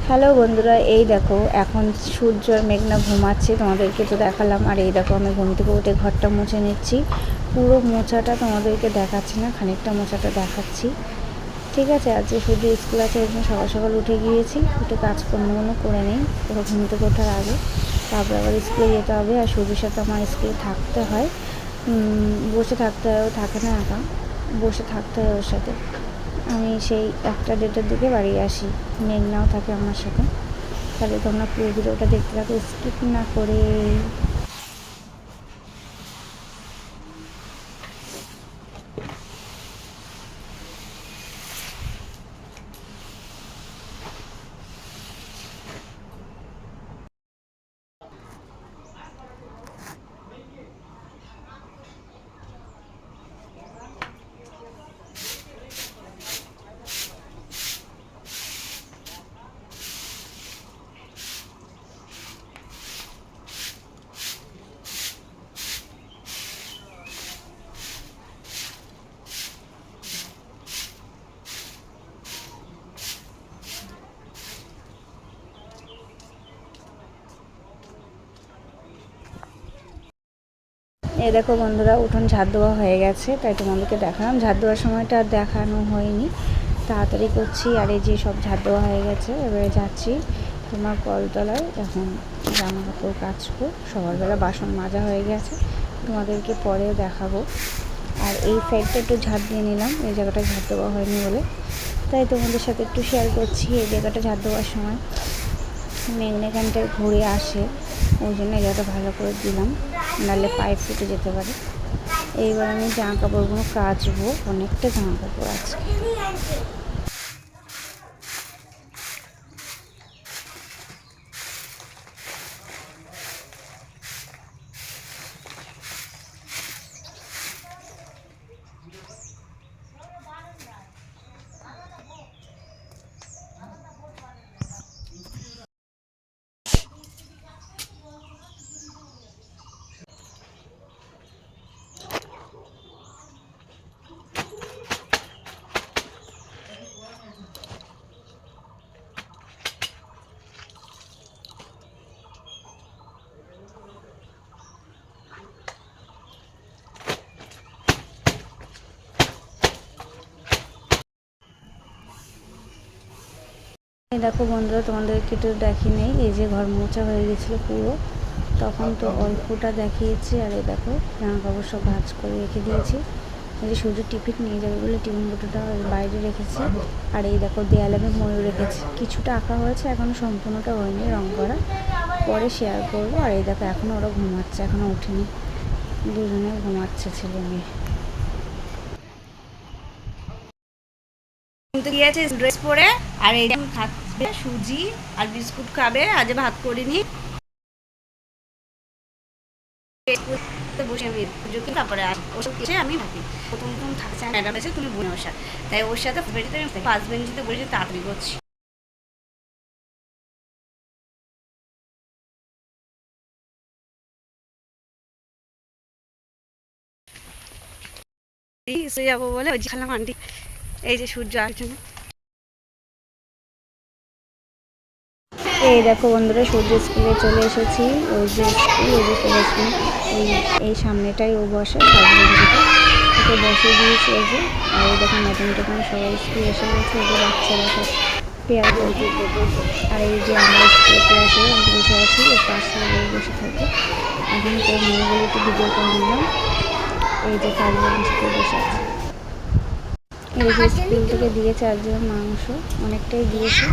Hello বন্ধুরা, এই দেখো এখন সূর্য আর মেঘনা ঘুমাচ্ছে, তোমাদেরকে তো দেখালাম। আর এই দেখো আমি ঘুম থেকে উঠে ঘরটা মুছে নিচ্ছি। পুরো মোছাটা তোমাদেরকে দেখাচ্ছি না, খানিকটা মোছাটা দেখাচ্ছি, ঠিক আছে। আজকে সূর্য স্কুল আছে, ওই জন্য সকাল সকাল উঠে গিয়েছি, উঠে কাজকর্মগুলো করে নিই পুরো ঘুম থেকে ওঠার আগে। তারপরে আবার স্কুলে যেতে হবে, আর সূর্যের সাথে আমার স্কুলে থাকতে হয়, বসে থাকতে হয়, ও থাকে না একা, বসে থাকতে হয় ওর সাথে। আমি সেই 1টা-1:30টার দিকে বাড়ি আসি, মেঘনাও থাকে আমার সাথে। তাহলে তোমরা পুরো ভিডিওটা দেখতে থাকো, স্কিপ না করে। এই দেখো বন্ধুরা, উঠোন ঝাড় দেওয়া হয়ে গেছে, তাই তোমাদেরকে দেখালাম। ঝাড় দেওয়ার সময়টা আর দেখানো হয়নি, তাড়াতাড়ি করছি। আর এই যে সব ঝাড় দেওয়া হয়ে গেছে, এবারে যাচ্ছি তোমার কলতলায়, এখন জামা কাপড় কাচবো। সকালবেলা বাসন মাজা হয়ে গেছে, তোমাদেরকে পরেও দেখাবো। আর এই সাইডটা একটু ঝাড় দিয়ে নিলাম, এই জায়গাটা ঝাড় দেওয়া হয়নি বলে, তাই তোমাদের সাথে একটু শেয়ার করছি। এই জায়গাটা ঝাড় দেওয়ার সময় মেঘনা এখানটায় ঘুরে আসে, ওই জন্য এই জায়গাটা ভালো করে দিলাম, নাহলে পাইপ ফুটে যেতে পারে। এইবার আমি জামা কাপড়গুলো কাচবো, অনেকটা জামা কাপড় আছে। এই দেখো বন্ধুরা, তোমাদেরকে তো দেখি নেই, এই যে ঘর মোছা হয়ে গেছিলো পুরো, তখন তো অল্পটা দেখিয়েছি। আর এই দেখো জামা কাপড় সব ভাঁজ করে রেখে দিয়েছি। এই যে সূর্য টিফিন নিয়ে যাবে বলে টিফিন বোতলটা বাইরে রেখেছি। আর এই দেখো দেয়ালে আমি ময়ূর রেখেছি, কিছুটা আঁকা হয়েছে, এখনও সম্পূর্ণটা হয়নি রং করা, পরে শেয়ার করবো। আর এই দেখো এখনও ওরা ঘুমাচ্ছে, এখনও উঠেনি, দুজনে ঘুমাচ্ছে ছেলে মেয়ে। কিন্তু গিয়েছে ড্রেস পরে, আর এই খাচ্ছে সুজি আর বিস্কুট খাবে, আজ ভাত করিনি। বসে আমি পুজোকে তারপরে ওষুধ খেয়ে আমি ভাবি প্রথম প্রথম থাকছে ম্যাডাম এসে তুমি বোনে ওর সাথে, তাই ওর সাথে বেরিতে পাঁচ বেঞ্চিতে বসে তাড়াতাড়ি করছি। এসে যাবো বলে ওই খালাম আন্টি, এই যে সূর্য আসছে। এই দেখো বন্ধুরা, সূর্য স্কুলে চলে এসেছি, ওই যে স্কুল, ওই যে পড়াশোনা, এই সামনেটাই ও বসে, ওকে বসে দিয়েছি এই যে। আর এই দেখো ম্যাডাম টেডাম সবাই স্কুল এসে গেছে, এই যে বাচ্চারা সব পেয়ার করছে। আর এই যে আমরা স্কুল ক্লাসে বসে আছি, ওর পাশে বসে থাকে। এখন কেউ মেয়ে বলে একটু ভিডিও করে নিলাম। এই যে কাজে স্কুল বসে আছে। এই যে স্কুল থেকে দিয়েছে আজকে মাংস, অনেকটাই দিয়েছে।